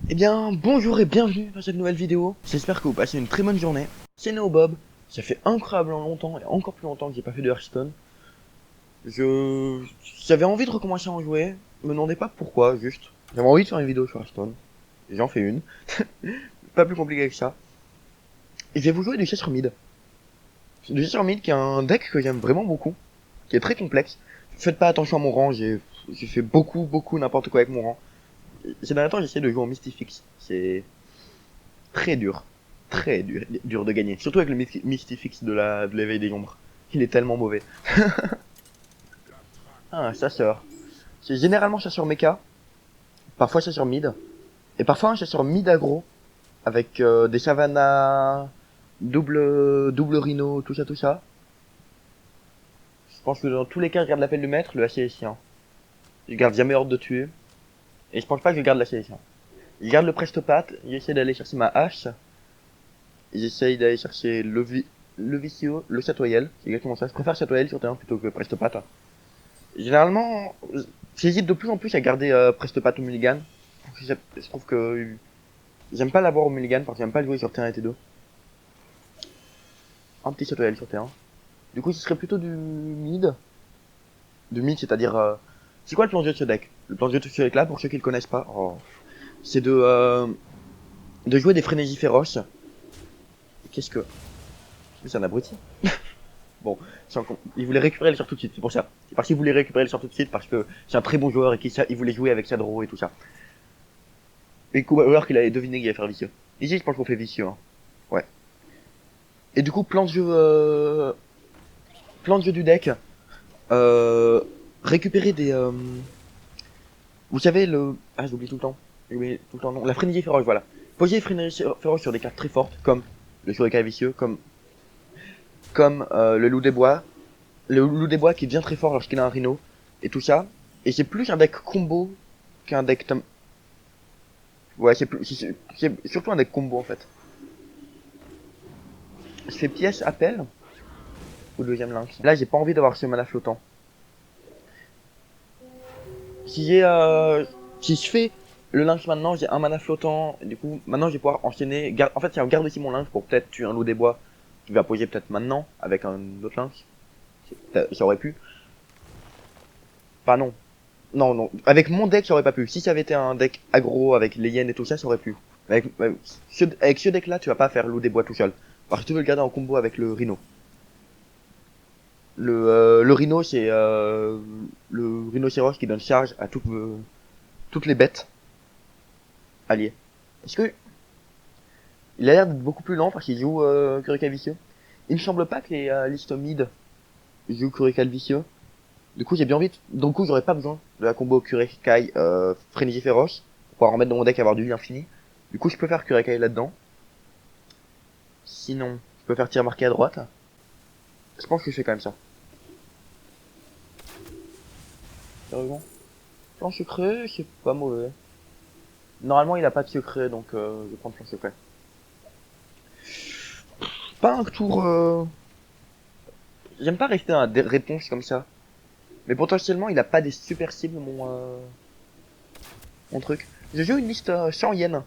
Eh bien, bonjour et bienvenue dans cette nouvelle vidéo. J'espère que vous passez une très bonne journée. C'est NeoBob. Ça fait incroyablement longtemps et encore plus longtemps que j'ai pas fait de Hearthstone. J'avais envie de recommencer à en jouer. Me demandez pas pourquoi, juste. J'avais envie de faire une vidéo sur Hearthstone. Et j'en fais une. Pas plus compliqué que ça. Et je vais vous jouer du Chester Mid. Du Chester Mid qui est un deck que j'aime vraiment beaucoup. Qui est très complexe. Faites pas attention à mon rang, j'ai fait beaucoup n'importe quoi avec mon rang. Ces derniers temps, j'essaie de jouer en Mystifix. C'est très dur. Très dur de gagner. Surtout avec le Mystifix de l'éveil des ombres. Il est tellement mauvais. Ah, un chasseur. C'est généralement chasseur mecha. Parfois chasseur mid. Et parfois un chasseur mid aggro. Avec des savannas. Double rhino, tout ça, tout ça. Je pense que dans tous les cas, je garde l'appel du maître, le ACSien. Je garde jamais ordre de tuer. Et je pense pas que je garde l'ACSien. Je garde le prestopathe. J'essaie d'aller chercher ma hache. J'essaye d'aller chercher le vicieux, le chatoyel. C'est exactement ça. Je préfère chatoyel sur terrain plutôt que prestopathe. Généralement, j'hésite de plus en plus à garder prestopathe ou mulligan. Je trouve que j'aime pas l'avoir au mulligan parce que j'aime pas le jouer sur terrain et T2. Un petit chatoyel sur terrain. Du coup, ce serait plutôt du mid. Du mid, c'est-à-dire... c'est quoi le plan de jeu de ce deck? Le plan de jeu de ce deck là, pour ceux qui le connaissent pas, c'est de jouer des frénésies féroces. Qu'est-ce que... C'est un abruti. Bon, il voulait récupérer le sort tout de suite, c'est pour ça. C'est parce qu'il voulait récupérer le sort tout de suite parce que c'est un très bon joueur et qu'il voulait jouer avec Sadro et tout ça. Et alors qu'il avait deviné qu'il allait faire vicieux. Ici, je pense qu'on fait vicieux, hein. Ouais. Et du coup, plan de jeu du deck, récupérer des, vous savez j'oublie tout le temps. J'oublie tout le temps, non. La frénésie féroce, voilà. Poser frénésie féroce sur des cartes très fortes, comme le shuriken vicieux, comme le loup des bois. Le loup des bois qui devient très fort lorsqu'il a un rhino. Et tout ça. Et c'est plus un deck combo qu'un deck ouais, c'est surtout un deck combo, en fait. Je fais pièce appel au deuxième lynx. Là, j'ai pas envie d'avoir ce mana flottant. Si j'ai, si je fais le lynx maintenant, j'ai un mana flottant. Et du coup, maintenant, je vais pouvoir enchaîner. En fait, si on garde aussi mon lynx pour peut-être tuer un loup des bois qui va poser peut-être maintenant avec un autre lynx. Ça aurait pu. Enfin, non. Non. Avec mon deck, ça aurait pas pu. Si ça avait été un deck aggro avec les hyènes et tout ça, ça aurait pu. Avec ce deck-là, tu vas pas faire loup des bois tout seul. Parce que tu veux le garder en combo avec le rhino. Le rhino, c'est le rhinocéros qui donne charge à toutes les bêtes alliées. Est-ce que il a l'air d'être beaucoup plus lent parce qu'il joue Kurika Vicieux. Il me semble pas que les listes mid jouent Kurika Vicieux. Du coup, j'ai bien envie. Du coup, j'aurais pas besoin de la combo Kurekai Frénésie Féroce pour pouvoir en mettre dans mon deck et avoir du vie infini. Du coup, je peux faire Kurekai là-dedans. Sinon, je peux faire tir marqué à droite. Je pense que je fais quand même ça. Sérieusement. Plan secret, c'est pas mauvais. Normalement, il a pas de secret, donc je vais prendre plan secret. Pas un tour... J'aime pas rester à des réponses comme ça. Mais potentiellement, il a pas des super cibles, mon truc. Je joue une liste sans hyènes.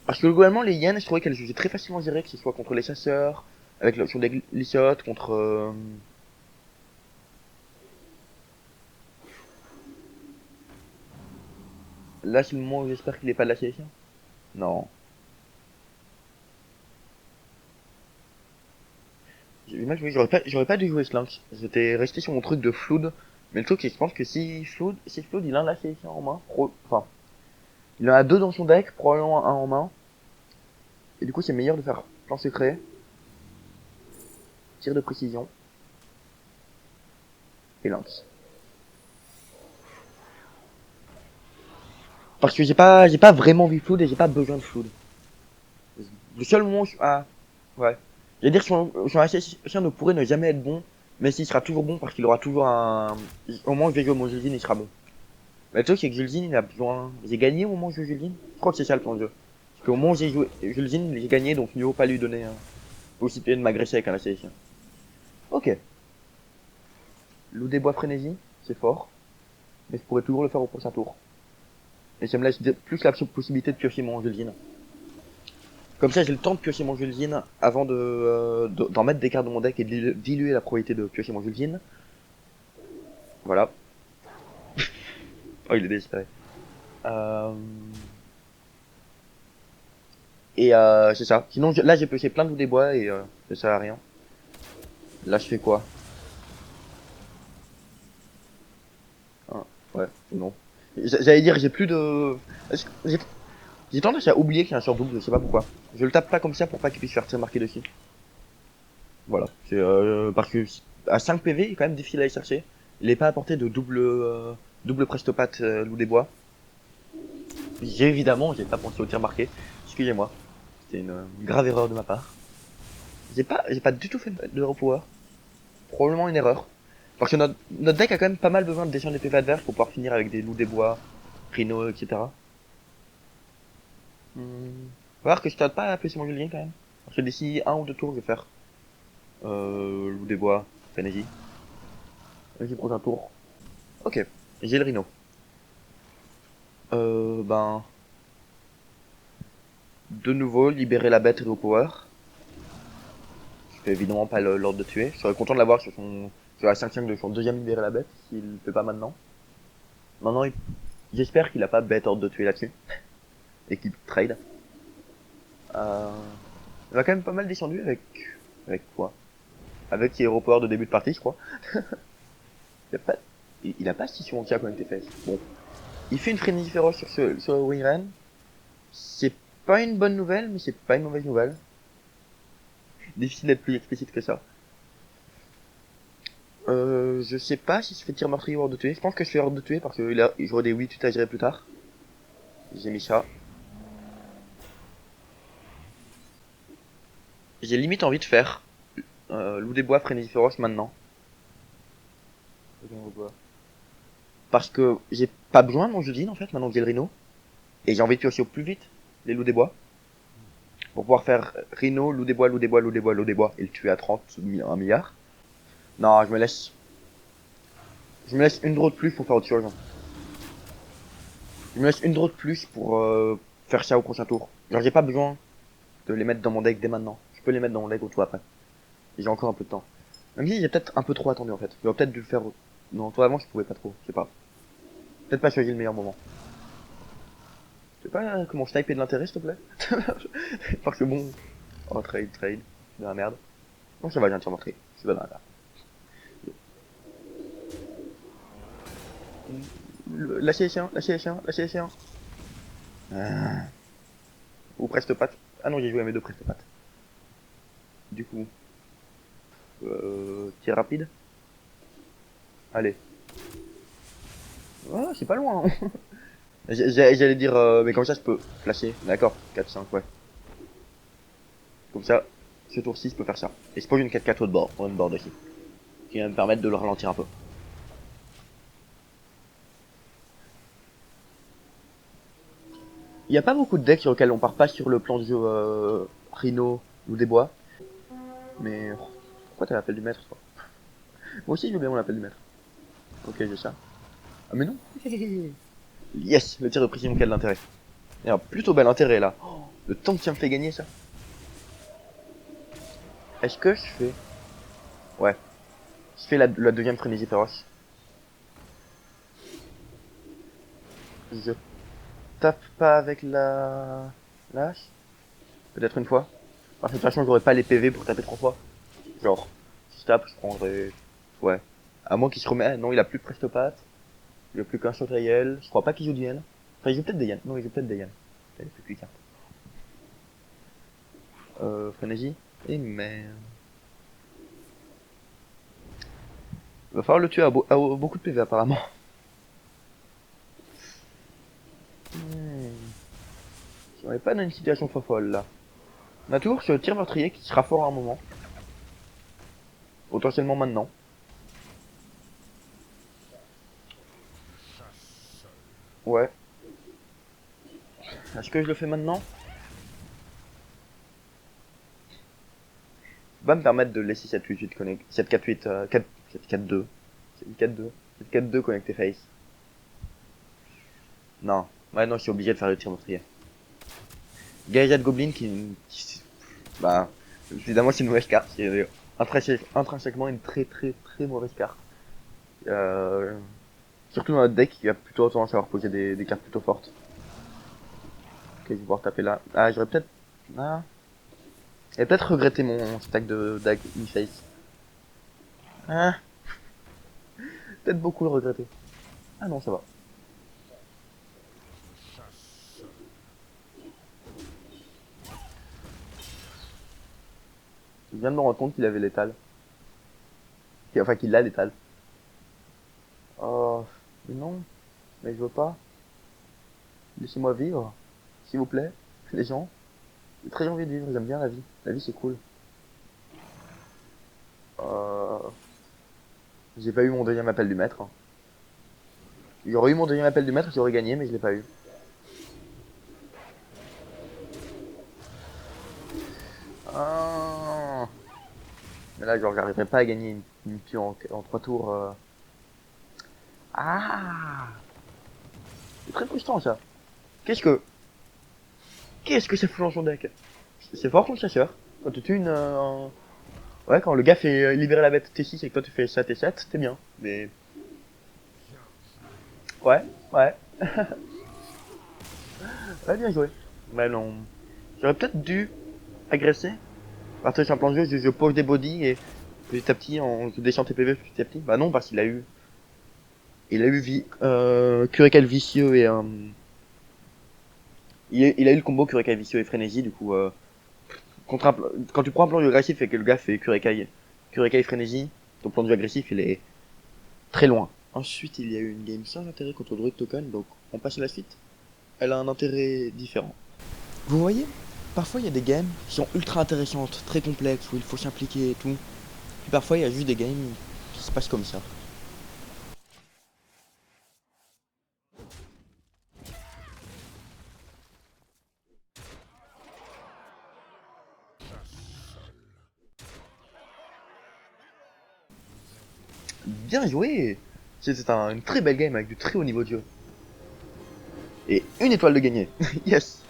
Parce que globalement, les hyènes, je trouvais qu'elles étaient très facilement gérées, que ce soit contre les chasseurs, avec l'option des glissottes, contre... Là, c'est le moment où j'espère qu'il est pas de la sélection. Non. J'ai mal joué, j'aurais pas dû jouer ce lynx. J'étais resté sur mon truc de Flood. Mais le truc, c'est que je pense que si Flood, il a la sélection en main, enfin, il en a deux dans son deck, probablement un en main. Et du coup, c'est meilleur de faire plan secret, tir de précision, et lynx. Parce que j'ai pas vraiment vu Flood et j'ai pas besoin de Flood. Le seul moment où ouais. J'allais dire que son assassin ne pourrait ne jamais être bon, mais s'il sera toujours bon parce qu'il aura toujours un, au moment où je vais jouer mon Julzin, il sera bon. Mais le truc, c'est que Julzin, il a besoin, j'ai gagné au moment où je joue Julzin. Je crois que c'est ça le plan de jeu. Parce qu'au moment où j'ai joué Julzin, j'ai gagné, donc il ne faut pas lui donner, possibilité de m'agresser avec un assassin. Ok. Loup des bois frénésie, c'est fort. Mais je pourrais toujours le faire au prochain tour. Et ça me laisse plus la possibilité de piocher mon Julzine. Comme ça, j'ai le temps de piocher mon Julzine avant d'en mettre des cartes dans mon deck et de diluer la probabilité de piocher mon Julzine. Voilà. Oh, il est désespéré. Euh... Et c'est ça. Sinon, là, j'ai pioché plein de loups des bois et ça sert à rien. Là, je fais quoi? Ah, ouais, non. J'allais dire, j'ai plus de... J'ai tendance à oublier qu'il y a un sort double, je sais pas pourquoi. Je le tape pas comme ça pour pas qu'il puisse faire tir marqué dessus. Voilà. C'est parce que à 5 PV, il est quand même difficile à aller chercher. Il est pas apporté de double prestopathe loup des bois. J'ai pas pensé au tir marqué. Excusez-moi. C'était une grave erreur de ma part. J'ai pas du tout fait de hero power. Probablement une erreur. Parce que notre deck a quand même pas mal besoin de descendre des PV adverses pour pouvoir finir avec des loups des bois, rhino, etc. Faut voir que je tarde pas à appeler mon Julien quand même. Parce que d'ici un ou deux tours, je vais faire loup des bois, frénésie. Vas-y, prochain tour. Ok, j'ai le rhino. Ben... De nouveau, libérer la bête et le power. Je fais évidemment pas l'ordre de tuer. Je serais content de l'avoir sur la 5-5 de son deuxième libérer la bête, s'il le fait pas maintenant. Maintenant, j'espère qu'il a pas bête ordre de tuer là-dessus. Et qu'il trade. Il a quand même pas mal descendu avec quoi? Avec ses hero power de début de partie, je crois. Il a pas si souvent que ça connecté face. Bon. Il fait une frénésie féroce sur le Wingren. C'est pas une bonne nouvelle, mais c'est pas une mauvaise nouvelle. Difficile d'être plus explicite que ça. Je sais pas si je fais tir meurtrier ou hors de tuer. Je pense que je fais hors de tuer parce que j'aurai des 8 à gérer plus tard. J'ai mis ça. J'ai limite envie de faire loup des bois, frénésie féroce maintenant. Parce que j'ai pas besoin de mon Judine en fait, maintenant que j'ai le Rhino. Et j'ai envie de piocher au plus vite les loups des bois. Pour pouvoir faire Rhino, loup des bois, loup des bois, loup des bois, loup des bois, et le tuer à 1 milliard. Non, je me laisse une draw de plus pour faire autre chose. Je me laisse une draw de plus pour faire ça au prochain tour. Genre j'ai pas besoin de les mettre dans mon deck dès maintenant. Je peux les mettre dans mon deck au tour après. Et j'ai encore un peu de temps. Même si j'ai peut-être un peu trop attendu en fait. J'aurais peut-être dû le faire... Non, toi avant je pouvais pas trop, je sais pas. Peut-être pas choisir le meilleur moment. Tu sais pas comment sniper de l'intérêt s'il te plaît? Parce que bon... Oh trade. Je suis dans la merde. Non ça va, j'ai un tir meurtrier. Je suis dans la merde. Lâchez les chiens. Ah. Ou prestopathe. Ah non, j'ai joué à mes deux prestopathes. Du coup, tir rapide. Allez. Ah, c'est pas loin. Hein. J'allais dire, mais comme ça je peux flasher. D'accord, 4-5, ouais. Comme ça, ce tour-ci, je peux faire ça. Et je pose une 4-4 haut de bord, on board aussi. Qui va me permettre de le ralentir un peu. Il n'y a pas beaucoup de decks sur lesquels on part pas sur le plan de jeu Rhino ou des bois. Mais pourquoi t'as l'appel du maître toi? Moi aussi je veux bien mon appel du maître. Ok j'ai ça. Ah mais non. Yes, le tir de précision qui a de l'intérêt. Il y a un plutôt bel intérêt là. Oh, le temps que ça me fait gagner ça. Est-ce que je fais... Ouais. Je fais la deuxième frénésie féroce. Je tape pas avec la... Lâche. Peut-être une fois. Parce que de toute façon j'aurais pas les PV pour taper 3 fois. Genre, si je tape je prendrais... Ouais. À moins qu'il se remette... Ah, non il a plus de prestopathe. Il a plus qu'un shot réel. Je crois pas qu'il joue de yen. Enfin il joue peut-être des yen. Non il joue peut-être des yen. Il a plus qu'une carte. Frénésie. Et merde. Il va falloir le tuer à beaucoup de PV apparemment. On est pas dans une situation folle là. On a toujours ce tir meurtrier qui sera fort à un moment. Potentiellement maintenant. Ouais. Est-ce que je le fais maintenant? Va me permettre de laisser cette 8-8 connecter. Cette 4-8, 4-4-2. C'est une 4-2. Cette 4-2 connecté face. Non. Ouais, non, je suis obligé de faire le tir meurtrier. Gaïa de Goblin bah, évidemment, c'est une mauvaise carte. C'est intrinsèquement une très très très mauvaise carte. Euh, Surtout dans notre deck, il a plutôt tendance à avoir posé des cartes plutôt fortes. Ok, je vais pouvoir taper là. Ah, j'aurais peut-être... Ah. J'aurais peut-être regretté mon stack de Dag Inface. Ah, peut-être beaucoup le regretter. Ah non, ça va. Je viens de me rendre compte qu'il avait l'étal. Enfin, qu'il a l'étal. Oh, mais non, mais je veux pas. Laissez-moi vivre, s'il vous plaît, les gens. J'ai très envie de vivre, j'aime bien la vie. La vie, c'est cool. Euh... J'ai pas eu mon deuxième appel du maître. J'aurais eu mon deuxième appel du maître, j'aurais gagné, mais je l'ai pas eu. Ah. Mais là, genre, j'arriverai pas à gagner une queue en 3 tours. Ah. C'est très frustrant, ça. Qu'est-ce que... Qu'est-ce que ça fout dans son deck? C'est fort contre chasseur. Quand tu tues Ouais, quand le gars fait libérer la bête T6 et que toi tu fais ça T7, t'es bien. Mais... Ouais, ouais. Ouais, bien joué. Mais non. J'aurais peut-être dû agresser. À partir sur un plan de jeu, je pose des bodies et petit à petit, je descends tes PV petit à petit. Bah non, parce qu'il a eu... Il a eu Curacal vicieux et... il a eu le combo Curacal vicieux et frénésie, du coup... quand tu prends un plan de jeu agressif et que le gars fait Curacal frénésie, ton plan de jeu agressif, il est très loin. Ensuite, il y a eu une game sans intérêt contre Druid Token, donc on passe à la suite. Elle a un intérêt différent. Vous voyez, parfois il y a des games qui sont ultra intéressantes, très complexes, où il faut s'impliquer et tout. Puis parfois il y a juste des games qui se passent comme ça. Bien joué. C'était une très belle game avec du très haut niveau de jeu. Et une étoile de gagné. Yes.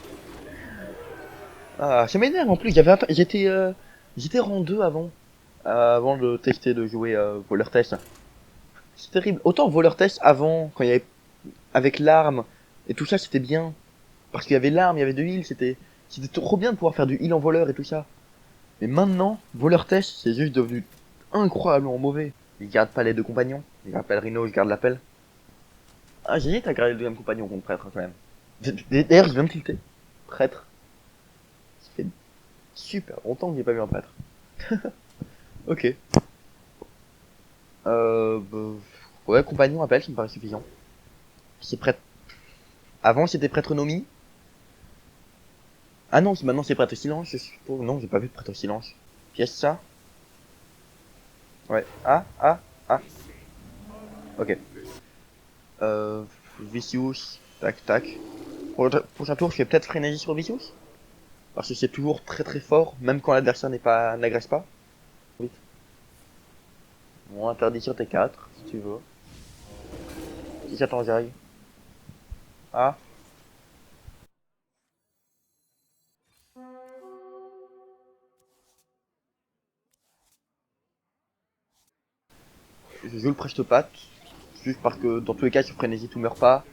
Ah, ça m'énerve en plus. J'étais rang 2 avant de tester de jouer voleur test. C'est terrible. Autant voleur test avant, quand il y avait avec l'arme et tout ça, c'était bien. Parce qu'il y avait l'arme, il y avait de heal, c'était trop bien de pouvoir faire du heal en voleur et tout ça. Mais maintenant, voleur test, c'est juste devenu incroyablement mauvais. Il garde pas les deux compagnons. Il garde pas le Rhino, il garde l'appel. Ah, j'ai dit t'as gardé le deuxième compagnon contre prêtre quand même. D'ailleurs, je viens de tilter. Prêtre. Ça fait super longtemps que j'ai pas vu un prêtre. Ok. Bah, ouais, compagnon, appel, ça me paraît suffisant. C'est prêtre. Avant, c'était prêtre Nomi. Ah non, maintenant c'est prêtre silence, je suppose. Non, j'ai pas vu de prêtre silence. Pièce ça. Ouais. Ah, ah, ah. Ok. Euh, Vicious. Tac, tac. Pour le prochain tour, je fais peut-être frénésie sur Vicious. Parce que c'est toujours très très fort, même quand l'adversaire n'agresse pas. Vite. Bon, interdit sur T4, si tu veux. Si ça t'en j'arrive. Ah. Je joue le prestopathe. Juste parce que dans tous les cas, sur frénésie, tout meurt pas.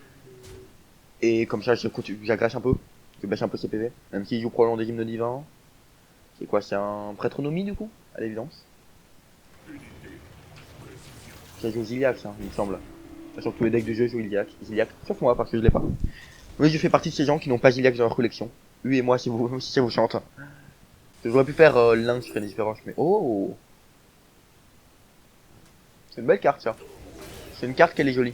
Et comme ça, j'agresse un peu. Je baisse un peu ses PV. Même s'il joue probablement des hymnes divins. C'est quoi, c'est un prêtronomie du coup? À l'évidence. Ça joue Ziliax, hein, il me semble. Sur tous les decks de jeu, je joue Ziliax. Sauf moi, parce que je l'ai pas. Oui, je fais partie de ces gens qui n'ont pas Ziliax dans leur collection. Lui et moi, si ça vous chante. J'aurais pu faire Lynx, Frénésie Féroce, mais oh! C'est une belle carte, ça. C'est une carte qu'elle est jolie.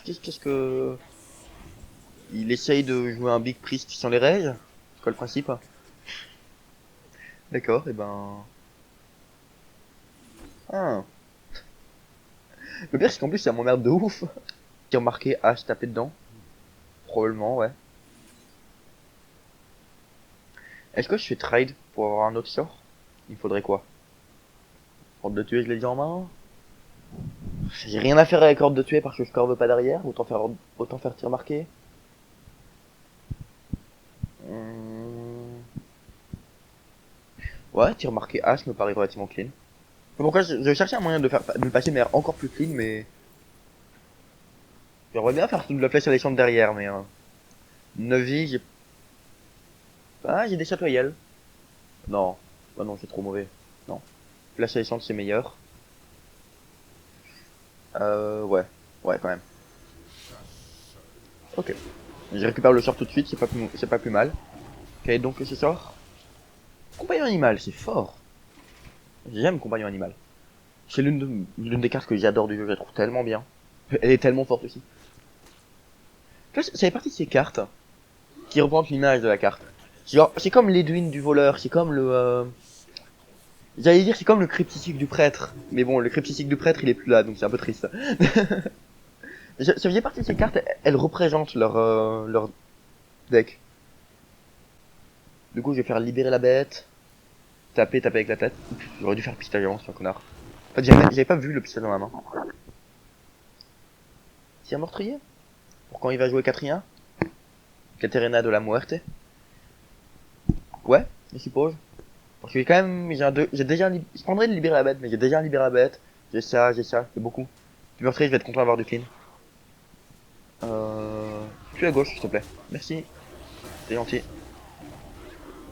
Qu'est-ce que... Il essaye de jouer un Big Priest sans les raids? C'est quoi le principe? D'accord, et ben... Ah. Le pire, c'est qu'en plus, ça m'emmerde de ouf. Qui a marqué H tapé dedans. Probablement, ouais. Est-ce que je fais trade pour avoir un autre sort? Il faudrait quoi? Ordre de tuer, je l'ai dit en main? J'ai rien à faire avec l'ordre de tuer parce que je corbe pas derrière, autant faire tir marqué. Ouais, tir marqué H me paraît relativement clean. Pourquoi je cherchais un moyen de me passer mais encore plus clean, mais j'aimerais bien faire toute la flèche alléchante derrière, mais 9 vies, j'ai des chatoyelles. Non, bah non, c'est trop mauvais. Non, flèche alléchante c'est meilleur. Ouais, ouais quand même. Ok, je récupère le sort tout de suite, c'est pas plus mal. Ok, donc ce sort. Compagnon animal, c'est fort. J'aime compagnon animal. C'est l'une des cartes que j'adore du jeu, je la trouve tellement bien. Elle est tellement forte aussi. Tu vois, ça fait partie de ces cartes qui représentent l'image de la carte. Genre, c'est comme l'Edwin du voleur, c'est comme j'allais dire c'est comme le cryptistique du prêtre. Mais bon, le cryptistique du prêtre il est plus là, donc c'est un peu triste. Ça faisait partie de ces cartes, elles représentent leur deck. Du coup, je vais faire libérer la bête, taper avec la tête. J'aurais dû faire pistolet avant, c'est un connard. En fait, j'avais pas vu le pistolet dans la main. C'est un meurtrier. Pour quand il va jouer 4-1 Caterina de la Muerte. Ouais, je suppose. Parce que quand même, j'ai déjà, je prendrais de libérer la bête, mais j'ai déjà libéré la bête. J'ai ça, c'est beaucoup. Du meurtrier, je vais être content d'avoir du clean. Puis à gauche, s'il te plaît. Merci, c'est gentil.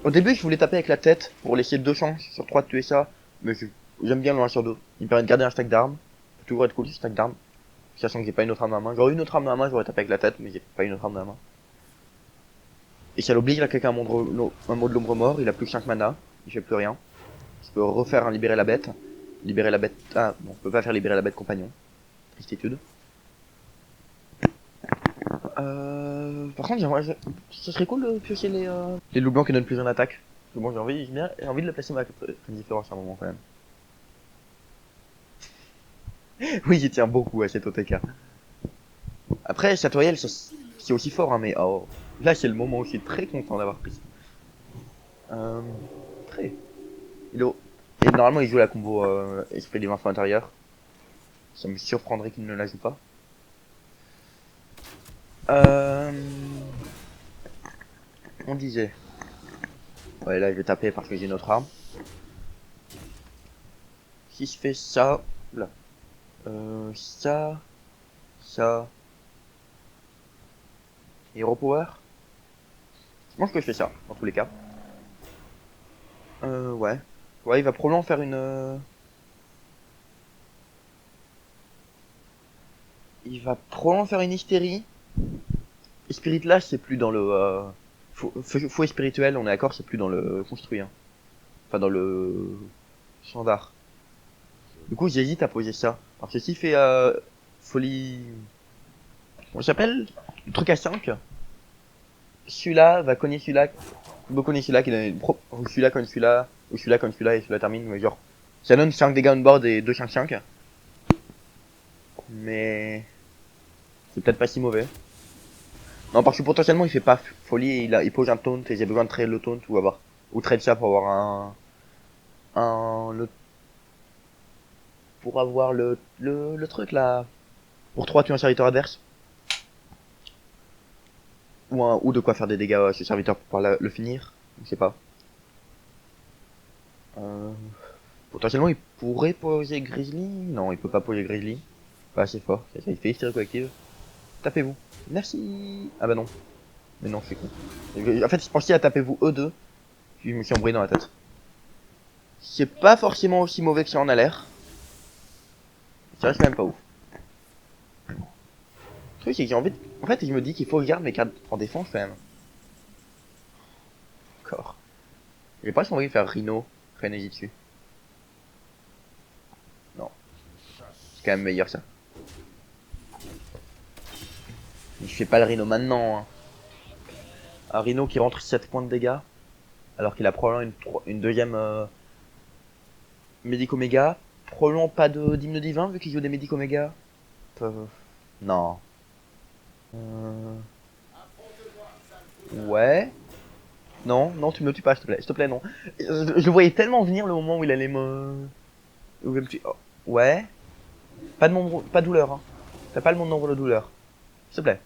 Au début, je voulais taper avec la tête pour laisser 2 chances sur 3 de tuer ça, mais j'aime bien le 1 sur 2. Il me permet de garder un stack d'armes. Ça peut toujours être cool ce stack d'armes. Sachant que j'ai pas une autre arme dans la main. J'aurais eu une autre arme dans la main, j'aurais tapé avec la tête, mais j'ai pas une autre arme dans la main. Et si elle oblige là quelqu'un un mot de l'ombre mort, il a plus que 5 mana, il fait plus rien. Je peux refaire un libérer la bête. Libérer la bête. Ah, bon, je peux pas faire libérer la bête compagnon. Tristitude. Par contre, ce serait cool de piocher les loups blancs qui donnent plus en attaque. Parce que bon, j'ai envie de le placer ma différence à un moment quand même. Oui, j'y tiens beaucoup à cet OTK. Après, Chatoyel, c'est aussi fort, hein, mais oh, là, c'est le moment où je suis très content d'avoir pris ça. Très. Et normalement, il joue la combo Esprit des Infos intérieurs. Ça me surprendrait qu'il ne la joue pas. On disait. Ouais, là, je vais taper parce que j'ai une autre arme. Si je fais ça, là. Ça, ça. Hero Power. Je pense que je fais ça, dans tous les cas. Ouais. Ouais, il va probablement faire il va probablement faire une hystérie. Et Spirit Lash, c'est plus dans le... fouet spirituel, on est d'accord, c'est plus dans le construit. Hein. Enfin, dans le... standard. Du coup, j'hésite à poser ça. Alors, ceci fait folie... On s'appelle le truc à 5. Celui-là va cogner celui-là. Vous connaissez celui-là qui donne ou celui-là comme celui-là, ou celui-là comme celui-là et celui-là termine. Mais genre, ça donne 5 dégâts on board et 2 5-5. Mais c'est peut-être pas si mauvais. Non, parce que potentiellement il fait pas folie et il pose un taunt et j'ai besoin de trade le taunt ou trade ça pour avoir pour avoir le truc là. Pour 3 tuer un serviteur adverse. Ou de quoi faire des dégâts à ce serviteur pour pouvoir le finir. Je sais pas. Potentiellement il pourrait poser Grizzly. Non, il peut pas poser Grizzly. Pas assez fort. Il fait hystérie collective. Tapez-vous. Merci. Ah bah non. Mais non, c'est con. En fait, je pensais à tapez-vous E2. Puis je me suis embrouillé dans la tête. C'est pas forcément aussi mauvais que ça en a l'air. Ça reste quand même pas ouf. Le truc, c'est que j'ai envie de... En fait, je me dis qu'il faut que je garde mes cartes en défense quand même. Encore. J'ai pas envie de faire Rhino, Frénésie dessus. Non. C'est quand même meilleur ça. Mais je fais pas le Rhino maintenant. Hein. Un Rhino qui rentre 7 points de dégâts. Alors qu'il a probablement une deuxième Médic-Oméga. Probablement pas d'hymne divin vu qu'il joue des Médic-Oméga. Non. Ouais. Non, non, tu me tues pas, s'il te plaît. S'il te plaît, non. Je le voyais tellement venir le moment où il allait me... Oh. Ouais. Pas de douleur, hein. T'as pas le mon nombre de douleur. S'il te plaît.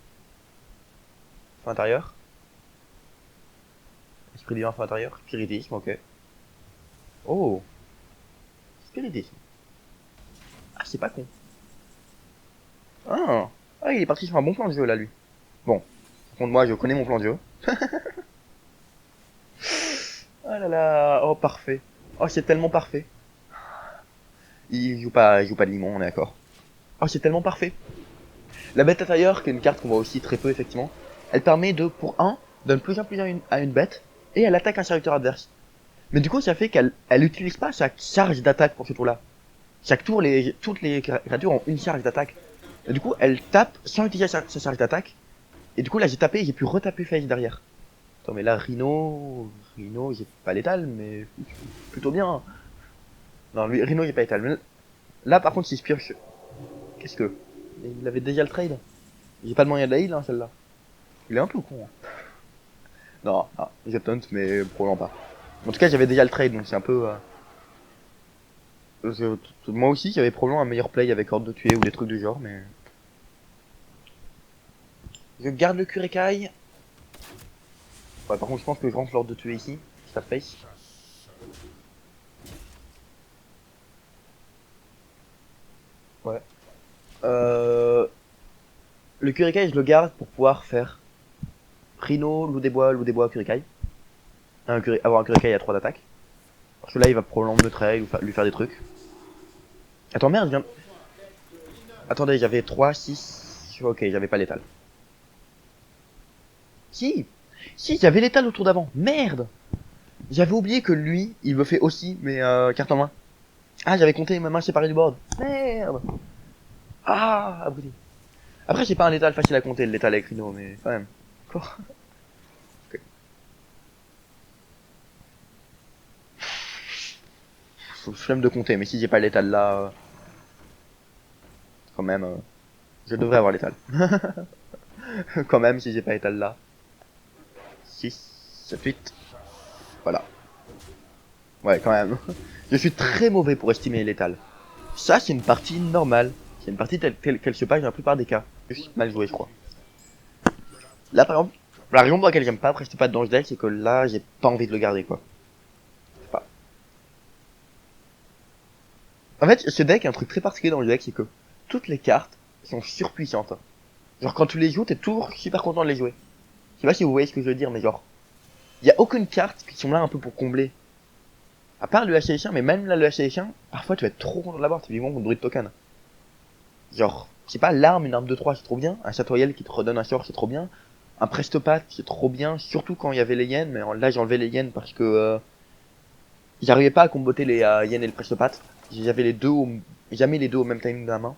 Feu intérieur. Esprit divin, feu intérieur. Spiritisme, ok. Oh. Spiritisme. Ah, c'est pas con. Ah. Ah, il est parti sur un bon plan de jeu, là, lui. Bon. Par contre, moi, je connais mon plan de jeu. Oh là là. Oh, parfait. Oh, c'est tellement parfait. Il joue pas de limon, on est d'accord. Oh, c'est tellement parfait. La bête intérieure, qui est une carte qu'on voit aussi très peu, effectivement, elle permet de, pour un, donne plus en plus à une bête, et elle attaque un serviteur adverse. Mais du coup, ça fait elle utilise pas sa charge d'attaque pour ce tour-là. Chaque tour, toutes les créatures ont une charge d'attaque. Et du coup, elle tape sans utiliser sa charge d'attaque. Et du coup, là, j'ai tapé et j'ai pu retaper face derrière. Attends, mais là, Rhino, j'ai pas létal, mais plutôt bien. Non, lui, Rhino, j'ai pas létal. Mais là, par contre, si je pioche... Qu'est-ce que... Il avait déjà le trade. J'ai pas de moyen de la heal, hein, celle-là. Il est un peu con. Hein. Non, j'ai taunt, mais probablement pas. En tout cas, j'avais déjà le trade, donc c'est un peu... moi aussi, j'avais probablement un meilleur play avec ordre de tuer ou des trucs du genre, mais... Je garde le Kurekai. Ouais, par contre, je pense que je rentre l'ordre de tuer ici. Ça face. Ouais. Le Kurekai, je le garde pour pouvoir faire Rhino, loup des bois, Kurekai. Avoir un Kurekai à 3 d'attaque. Parce que là, il va probablement me trail ou lui faire des trucs. Attends, merde, viens... Attendez, j'avais 3, 6... Ok, j'avais pas l'étal. Si, j'avais l'étal au tour d'avant. Merde. J'avais oublié que lui, il me fait aussi mes cartes en main. Ah, j'avais compté ma main séparée du board. Merde. Ah, abruti. Après, c'est pas un létal facile à compter, le létal avec Rhino, mais quand même. Quoi? Okay. Faut flemme de compter, mais si j'ai pas l'étal là... quand même... je devrais avoir l'étal. Quand même, si j'ai pas l'étal là. 6, 7, 8. Voilà. Ouais, quand même. Je suis très mauvais pour estimer l'étal. Ça, c'est une partie normale. C'est une partie telle qu'elle se passe dans la plupart des cas. Juste mal joué, je crois. Là, par exemple, la raison pour laquelle j'aime pas Presto Pat dans ce deck, c'est que là, j'ai pas envie de le garder, quoi. Je sais pas. En fait, ce deck, un truc très particulier dans le deck, c'est que toutes les cartes sont surpuissantes. Genre, quand tu les joues, t'es toujours super content de les jouer. Je sais pas si vous voyez ce que je veux dire, mais genre, y a aucune carte qui sont là un peu pour combler. À part le HC chien, mais même là, le HC chien, parfois tu vas être trop content de l'avoir, tu vivant contre Druid Token. Genre, je sais pas, l'arme, une arme de 3, c'est trop bien. Un châteauriel qui te redonne un sort, c'est trop bien. Un prestopath, c'est trop bien, surtout quand il y avait les yens, mais là j'ai enlevé les yens parce que j'arrivais pas à comboter les yens et le prestopath. J'avais les deux jamais les deux au même timing de la main.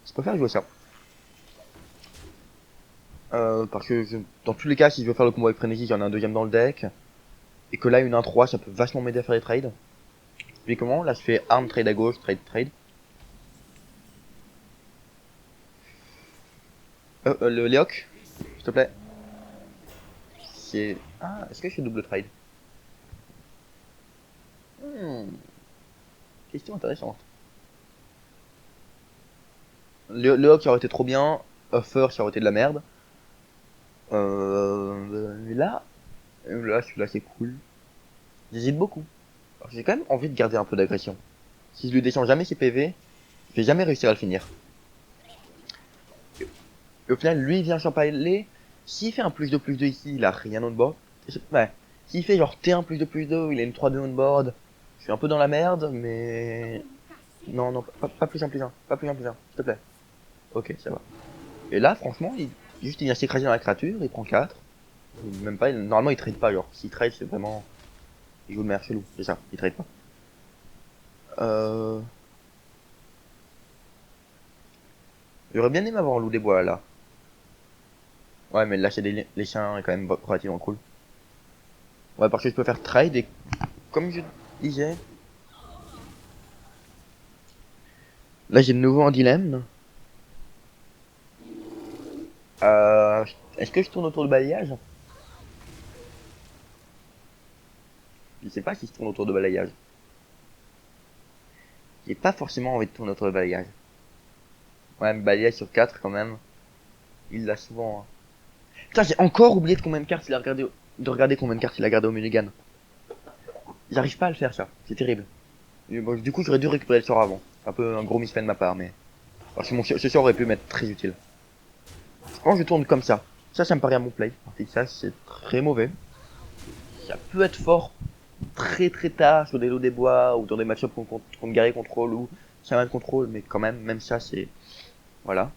Je préfère jouer ça. Parce que dans tous les cas, si je veux faire le combo avec Frénésie, j'en ai un deuxième dans le deck. Et que là, une 1-3, ça peut vachement m'aider à faire les trades. Puis comment? Là, je fais arme, trade à gauche, trade. Le Léoc, s'il te plaît. C'est... Ah, est-ce que je fais double trade? Question intéressante. Le Hawk, ça aurait été trop bien. Offer, ça aurait été de la merde. Mais là, celui-là, c'est cool. J'hésite beaucoup. J'ai quand même envie de garder un peu d'agression. Si je lui descends jamais ses PV, je vais jamais réussir à le finir. Et au final, lui, il vient champaler. S'il fait un plus 2 ici, il a rien on board. Ouais. S'il fait genre T1 plus 2, il a une 3-2 on board. Je suis un peu dans la merde, mais... Non, pas plus 1, Pas plus 1, s'il te plaît. Ok, ça va. Et là, franchement, il vient s'écraser dans la créature, il prend 4. Même pas, normalement il trade pas, genre. S'il trade, c'est vraiment... Il joue de merde chelou, c'est ça, il trade pas. J'aurais bien aimé avoir un loup des bois, là. Ouais, mais lâcher les chiens est quand même relativement cool. Ouais, parce que je peux faire trade et... Comme je disais... Là, j'ai de nouveau un dilemme. Est-ce que je tourne autour du balayage? Je sais pas si je tourne autour de balayage. J'ai pas forcément envie de tourner notre balayage. Ouais, mais balayage sur 4 quand même. Il l'a souvent. Hein. Putain, j'ai encore oublié de combien de cartes il a regardé. De regarder combien de cartes il a gardé au mulligan. J'arrive pas à le faire ça. C'est terrible. Et bon, du coup, j'aurais dû récupérer le sort avant. Un peu un gros misfait de ma part, mais. Parce que ce sort aurait pu m'être très utile. Quand je tourne comme ça me paraît à mon play. Ça, c'est très mauvais. Ça peut être fort très très tard sur des lots des bois ou dans des match-ups contre guerrier contrôle ou chaman contrôle, mais quand même ça c'est. Voilà.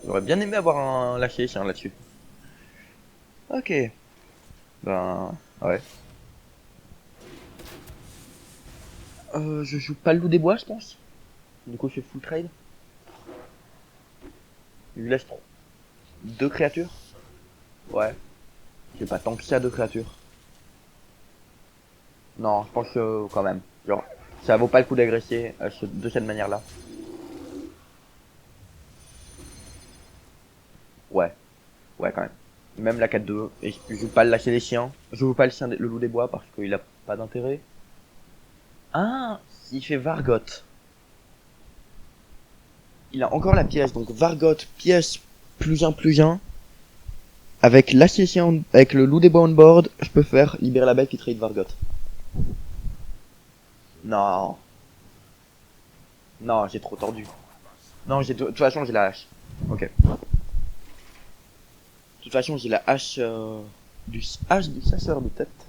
J'aurais bien aimé avoir un lâcher chien là-dessus. Ok. Ben. Ouais. Je joue pas le loup des bois, je pense. Du coup, je fais full trade. Je lui laisse 2 créatures. Ouais. J'ai pas tant que ça, 2 créatures. Non, je pense que quand même. Genre, ça vaut pas le coup d'agresser de cette manière-là. Ouais. Ouais, quand même. Même la 4-2. Et je joue pas le lâcher des chiens. Je joue pas le loup des bois parce qu'il a pas d'intérêt. Ah, il fait Vargot. Il a encore la pièce, donc Vargot, pièce, plus un. Avec l'assassin, avec le loup des bois on board, je peux faire libérer la bête qui trade Vargot. Non. Non, j'ai trop tordu. Non, de toute façon, j'ai la hache. Ok. De toute façon, j'ai la hache du chasseur de tête.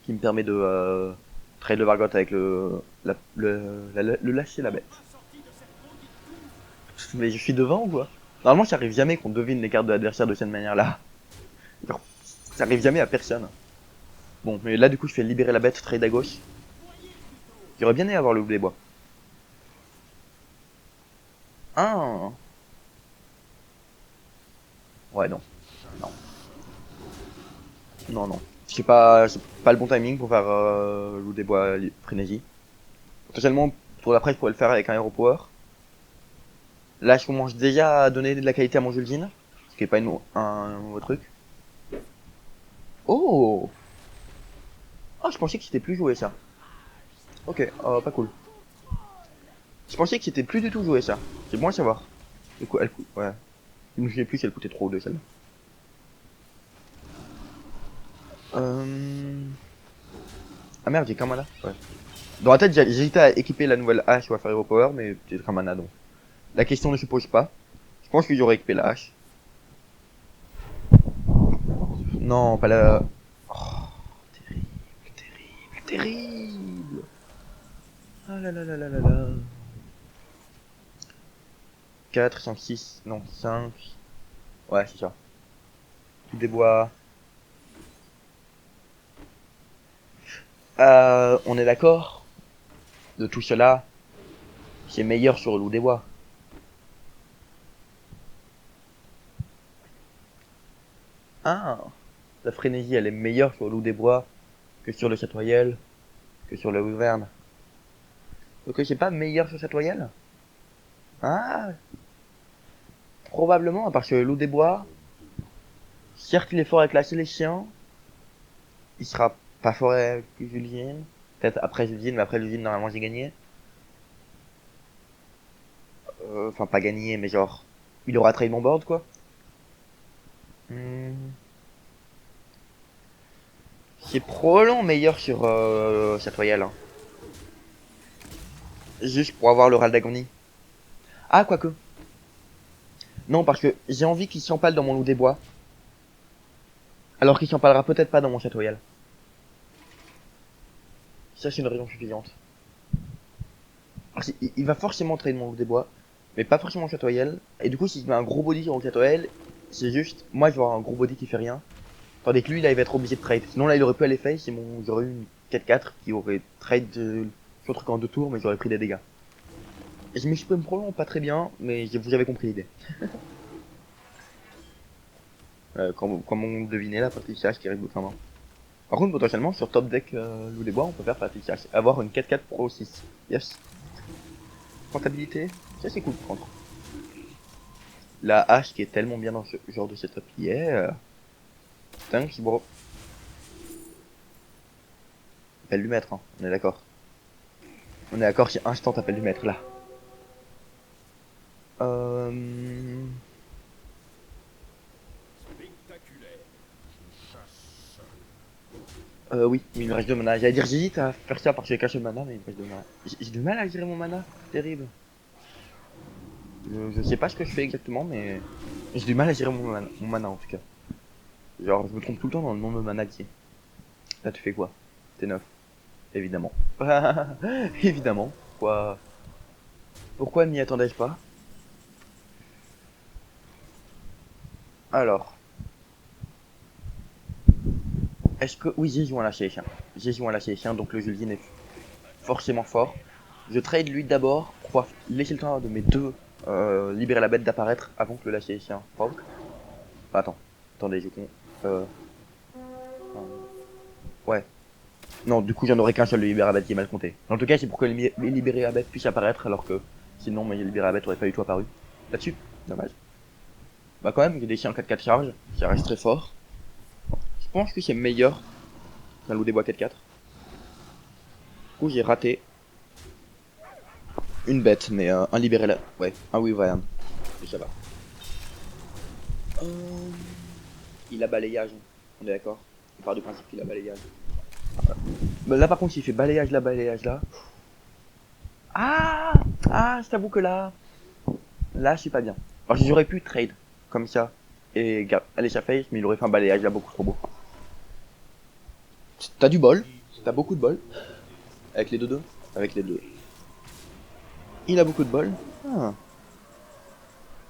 Qui me permet de trade le Vargot avec le lâcher la bête. Mais je suis devant ou quoi? Normalement, ça arrive jamais qu'on devine les cartes de l'adversaire de cette manière-là. Ça arrive jamais à personne. Bon, mais là, du coup, je fais libérer la bête, trade à gauche. J'aurais bien aimé avoir le loup des bois. Ah. Ouais, non. Non. Non, non. C'est pas le bon timing pour faire loup des bois frénésie. Potentiellement, pour l'après, je pourrais le faire avec un Hero Power. Là, je commence déjà à donner de la qualité à mon Julgine. Ce qui est pas un nouveau truc. Oh. Ah, je pensais que c'était plus joué ça. Ok, pas cool. Je pensais que c'était plus du tout joué ça. C'est bon à savoir. Du coup, elle coûte. Ouais. Je me souviens plus si elle coûtait trop de celle-là. Ah merde, j'ai qu'un mana. Ouais. Dans la tête, j'hésitais à équiper la nouvelle hache ou à faire Hero Power, mais j'ai qu'un mana donc. La question ne se pose pas. Je pense que j'aurais équipé la hache. Non, pas la. Oh, terrible, terrible, terrible. Ah là là là là là là. 4, 5, 6, non, 5. Ouais, c'est ça. Tout des bois. On est d'accord. De tout cela, c'est meilleur sur le loup des bois. Ah, la frénésie, elle est meilleure sur le loup des bois que sur le chatoyel, que sur le wyvern. Donc c'est pas meilleur sur chatoyel? Ah, probablement, parce que le loup des bois, certes il est fort avec la sélection, il sera pas fort avec Julien. Peut-être après Julien, mais après Julien, normalement j'ai gagné. Enfin, pas gagné, mais genre, il aura trade mon board, quoi. Hmm. C'est probablement meilleur sur Chatoyel. Hein. Juste pour avoir le Ral d'Agonie. Ah, quoique. Non, parce que j'ai envie qu'il s'empale dans mon loup des bois. Alors qu'il s'empalera peut-être pas dans mon Chatoyel. Ça, c'est une raison suffisante. Alors, il va forcément trade mon loup des bois, mais pas forcément Chatoyel. Et du coup, s'il met un gros body sur le Chatoyel, c'est juste, moi je vais avoir un gros body qui fait rien. Tandis que lui, là, il va être obligé de trade. Sinon, là, il aurait pu aller face, et j'aurais eu une 4-4 qui aurait trade sur le truc en 2 tours, mais j'aurais pris des dégâts. Je m'exprime probablement pas très bien, mais vous avez compris l'idée. Comme on devinait la partie CH qui arrive de fin main. Par contre, potentiellement, sur top deck loup des bois, on peut faire partie CH. Avoir une 4-4 pro 6. Yes. Rentabilité, ça c'est cool par contre. La hache qui est tellement bien dans ce genre de setup qui est. Thanks bro. Belle lui mettre, hein, on est d'accord. On est d'accord, c'est instant appel du maître là. Euh... oui, il me reste 2 mana. J'allais dire j'hésite à faire ça parce que j'ai caché le mana, mais il me reste 2 mana. J'ai du mal à gérer mon mana, terrible. Je sais pas ce que je fais exactement, mais j'ai du mal à gérer mon mana en tout cas. Genre, je me trompe tout le temps dans le nombre de mana qui est. Là, tu fais quoi? T'es 9. Évidemment. Évidemment. Pourquoi m'y attendais-je pas? Alors, est-ce que... Oui, j'ai joué à lâcher les chiens. J'ai joué à lâcher les chiens, donc le Julien est forcément fort. Je trade lui d'abord pour pouvoir laisser le temps de mes deux libérer la bête d'apparaître avant que le lâcher les chiens proc. Attends, attendez, je compte. Ouais. Non, du coup, j'en aurais qu'un seul de libérer la bête qui est mal compté. En tout cas, c'est pour que les libérer la bête puisse apparaître, alors que sinon, mes libérer la bête aurait pas du tout apparu. Là-dessus, dommage. Bah, quand même, j'ai des chiens 4-4 charge, ça reste très fort. Je pense que c'est meilleur qu'un loup des bois 4-4. Du coup, j'ai raté une bête, mais un libéré là. Ouais, un Wyvern. Et ça va. Il a balayage, on est d'accord. On part du principe qu'il a balayage. Bah, là, par contre, s'il fait balayage là. Ah, je t'avoue que là, je suis pas bien. Alors, j'aurais pu trade comme ça et aller sa face, mais il aurait fait un balayage là beaucoup trop beau. T'as du bol, t'as beaucoup de bol. Avec les deux. Avec les deux. Il a beaucoup de bol. Ah.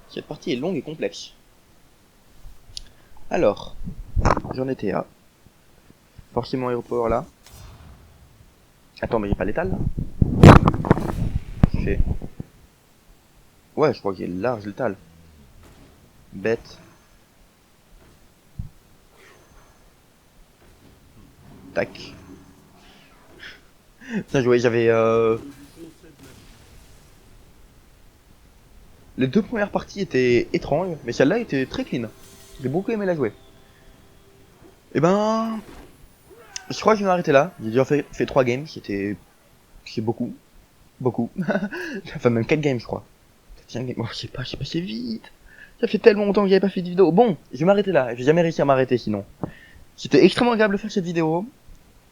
Cette partie est longue et complexe. Alors, j'en étais à. Forcément Hero Power là. Attends, mais j'ai pas l'étal là. J'ai... Ouais, je crois qu'il est large l'étal. Bête. Tac. Bien joué, j'avais les deux premières parties étaient étranges, mais celle-là était très clean. J'ai beaucoup aimé la jouer. Et ben, je crois que je vais m'arrêter là. J'ai déjà fait 3 games, c'est beaucoup. Beaucoup. Enfin, même 4 games, je crois. Tiens, oh, je sais pas, j'ai passé vite. Ça fait tellement longtemps que j'avais pas fait de vidéo. Bon, je vais m'arrêter là. J'ai jamais réussi à m'arrêter sinon. C'était extrêmement agréable de faire cette vidéo.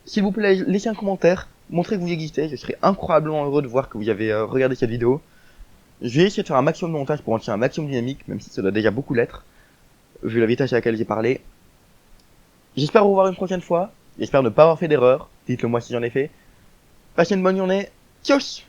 S'il vous plaît, laissez un commentaire. Montrez que vous existez. Je serais incroyablement heureux de voir que vous avez regardé cette vidéo. Je vais essayer de faire un maximum de montage pour en tirer un maximum dynamique, même si ça doit déjà beaucoup l'être, vu la vitesse à laquelle j'ai parlé. J'espère vous revoir une prochaine fois. J'espère ne pas avoir fait d'erreur. Dites-le moi si j'en ai fait. Passez une bonne journée. Tchuss!